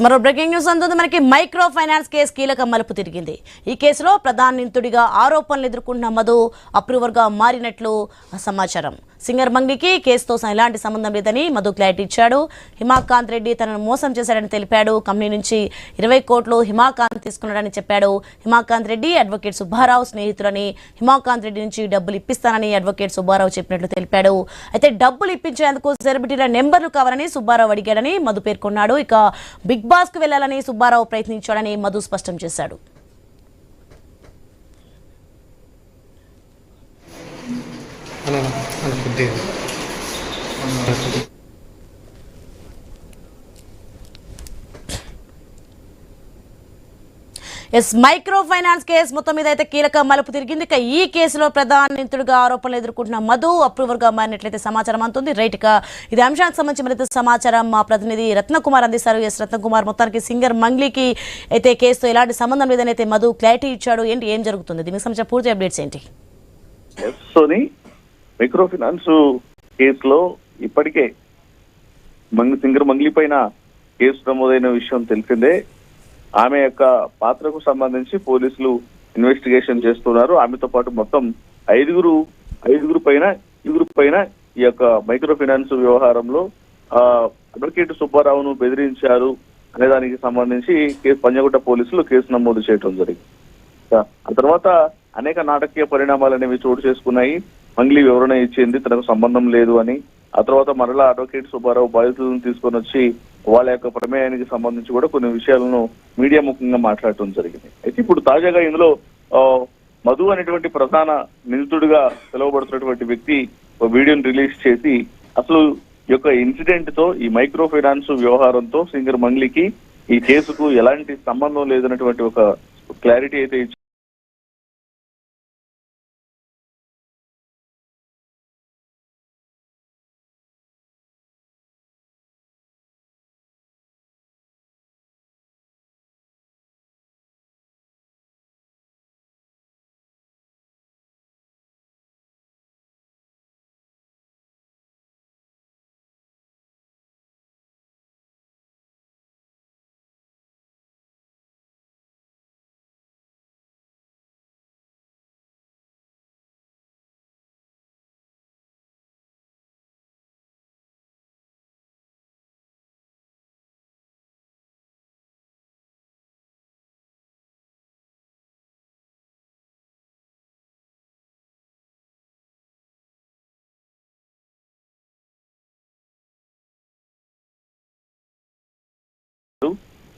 మరో breaking news అందుతుంది. మనకి మైక్రో ఫైనాన్స్ కేసు కీలక మలుపు తిరిగింది. ఈ కేసులో ప్రధాన నిందితుడిగా ఆరోపణలు ఎదుర్కొంటున్న మధు అప్రూవర్గా మారినట్లు సమాచారం. సింగర్ మంగ్లీకి కేసుతో ఎలాంటి సంబంధం లేదని మధు క్లారిటీ ఇచ్చాడు. హిమాకాంత్ రెడ్డి తనను మోసం చేశాడని తెలిపాడు. కంపెనీ నుంచి 20 కోట్లు హిమాకాంత్ తీసుకున్నాడని చెప్పాడు. హిమాకాంత్ రెడ్డి అడ్వకేట్ సుబ్బారావు స్నేహితులని, హిమాకాంత్ రెడ్డి నుంచి డబ్బులు ఇప్పిస్తానని అడ్వకేట్ సుబ్బారావు చెప్పినట్లు తెలిపాడు. అయితే డబ్బులు ఇప్పించేందుకు సెలబ్రిటీల నెంబర్లు కావాలని సుబ్బారావు అడిగాడని మధు పేర్కొన్నాడు. ఇక బిగ్ బాస్ కు వెళ్లాలని సుబ్బారావు ప్రయత్నించాడని మధు స్పష్టం చేశాడు. మైక్రో ఫైనాన్స్ కేసు మొత్తం మీద అయితే కీలక మలుపు తిరిగింది. ఇక ఈ కేసులో ప్రధాన నిందితుడిగా ఆరోపణలు ఎదుర్కొంటున్న మధు అప్రూవర్ గా మారినట్లయితే సమాచారం అందుతుంది. రైట్, ఇక ఇది అంశానికి సంబంధించి మరింత సమాచారం మా ప్రతినిధి రత్నకుమార్ అందిస్తారు. రత్నకుమార్, మొత్తానికి సింగర్ మంగ్లీకి అయితే కేసుతో ఎలాంటి సంబంధం లేదని అయితే మధు క్లారిటీ ఇచ్చాడు. ఏం జరుగుతుంది? దీనికి సంబంధించిన పూర్తి అప్డేట్స్ ఏంటి? మైక్రో ఫైనాన్స్ కేసులో ఇప్పటికే సింగర్ మంగ్లీ పైన కేసు నమోదైన విషయం తెలిసిందే. ఆమె యొక్క పాత్రకు సంబంధించి పోలీసులు ఇన్వెస్టిగేషన్ చేస్తున్నారు. ఆమెతో పాటు మొత్తం ఐదుగురు పైన ఈ యొక్క మైక్రో ఫైనాన్స్ వ్యవహారంలో అడ్వకేట్ సుబ్బారావును బెదిరించారు అనే దానికి సంబంధించి పంజగుట్ట పోలీసులు కేసు నమోదు చేయడం జరిగింది. ఆ తర్వాత అనేక నాటకీయ పరిణామాలు అనేవి చోటు చేసుకున్నాయి. మంగ్లీ వివరణ ఇచ్చింది తనకు సంబంధం లేదు అని. ఆ తర్వాత మరలా అడ్వకేట్ సుబ్బారావు బాధితులను తీసుకొని వచ్చి వాళ్ళ యొక్క ప్రమేయానికి సంబంధించి కూడా కొన్ని విషయాలను మీడియా ముఖంగా మాట్లాడటం జరిగింది. అయితే ఇప్పుడు తాజాగా ఇందులో మధు అనేటువంటి ప్రధాన నిందితుడిగా పిలువబడుతున్నటువంటి వ్యక్తి ఒక వీడియోని రిలీజ్ చేసి అసలు ఈ యొక్క ఇన్సిడెంట్ తో, ఈ మైక్రో ఫైనాన్స్ వ్యవహారంతో సింగర్ మంగ్లీకి ఈ కేసుకు ఎలాంటి సంబంధం లేదన్నటువంటి ఒక క్లారిటీ అయితే ఇచ్చి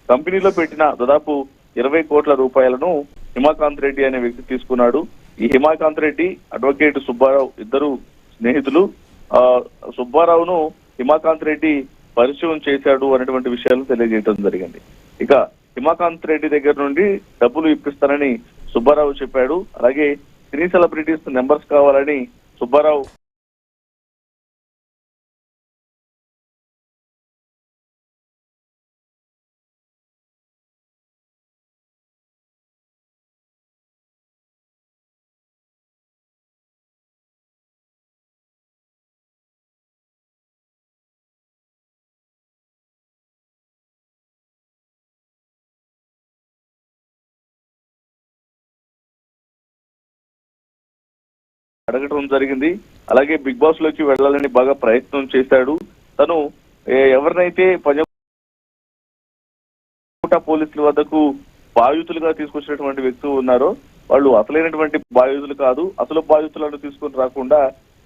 కంపెనీలో పెట్టిన దాదాపు 20 కోట్ల రూపాయలను హిమాకాంత్ రెడ్డి అనే వ్యక్తి తీసుకున్నాడు. ఈ హిమాకాంత్ రెడ్డి, అడ్వకేట్ సుబ్బారావు ఇద్దరు స్నేహితులు. సుబ్బారావును హిమాకాంత్ రెడ్డి పరిచయం చేశాడు అనేటువంటి విషయాలు తెలియజేయడం జరిగింది. ఇక హిమాకాంత్ రెడ్డి దగ్గర నుండి డబ్బులు ఇప్పిస్తానని సుబ్బారావు చెప్పాడు. అలాగే సినీ సెలబ్రిటీస్ నెంబర్స్ కావాలని సుబ్బారావు అడగటం జరిగింది. అలాగే బిగ్ బాస్ లోకి వెళ్లాలని బాగా ప్రయత్నం చేశాడు. తను ఎవరినైతే పంజగుట్ట పోలీసుల వద్దకు బాధితులుగా తీసుకొచ్చినటువంటి వ్యక్తులు ఉన్నారో వాళ్ళు అసలైనటువంటి బాధితులు కాదు. అసలు బాధితులను తీసుకుని రాకుండా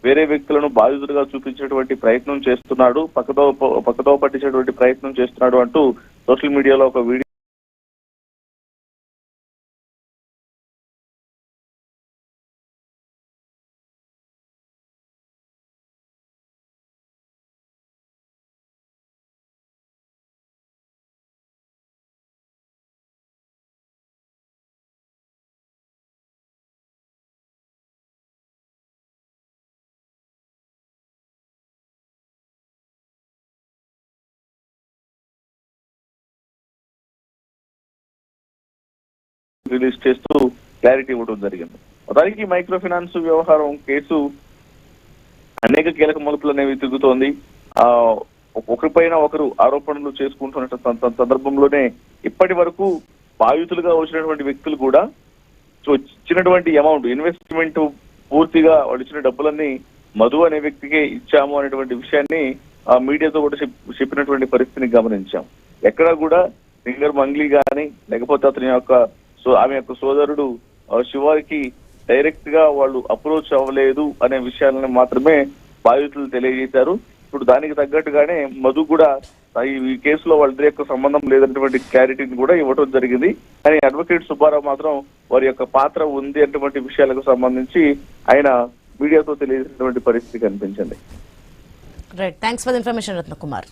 వేరే వ్యక్తులను బాధితులుగా చూపించేటువంటి ప్రయత్నం చేస్తున్నాడు, పక్కదో పట్టించేటువంటి ప్రయత్నం చేస్తున్నాడు అంటూ సోషల్ మీడియాలో ఒక వీడియో రిలీజ్ చేస్తూ క్లారిటీ ఇవ్వడం జరిగింది. మొత్తానికి మైక్రో ఫైనాన్స్ వ్యవహారం కేసు అనేక కీలక మలుపులు అనేవి తిరుగుతోంది. ఒకరిపైన ఒకరు ఆరోపణలు చేసుకుంటున్న సందర్భంలోనే ఇప్పటి వరకు బాధితులుగా వచ్చినటువంటి వ్యక్తులు కూడా ఇచ్చినటువంటి అమౌంట్ ఇన్వెస్ట్మెంట్ పూర్తిగా వాళ్ళు ఇచ్చిన డబ్బులన్నీ మధు అనే వ్యక్తికే ఇచ్చాము అనేటువంటి విషయాన్ని ఆ మీడియాతో కూడా చెప్పినటువంటి పరిస్థితిని గమనించాం. ఎక్కడా కూడా సింగర్ మంగ్లీ గాని లేకపోతే అతని యొక్క ఆమె యొక్క సోదరుడు శివాకి డైరెక్ట్ గా వాళ్ళు అప్రోచ్ అవ్వలేదు అనే విషయాలను మాత్రమే బాధితులు తెలియజేశారు. ఇప్పుడు దానికి తగ్గట్టుగానే మధు కూడా ఈ కేసులో వాళ్ళ యొక్క సంబంధం లేదన్నటువంటి క్లారిటీని కూడా ఇవ్వడం జరిగింది. కానీ అడ్వకేట్ సుబ్బారావు మాత్రం వారి యొక్క పాత్ర ఉంది అన్నటువంటి విషయాలకు సంబంధించి ఆయన మీడియాతో తెలియజేసినటువంటి పరిస్థితి కనిపించింది. Right, thanks for the information Ratnakumar.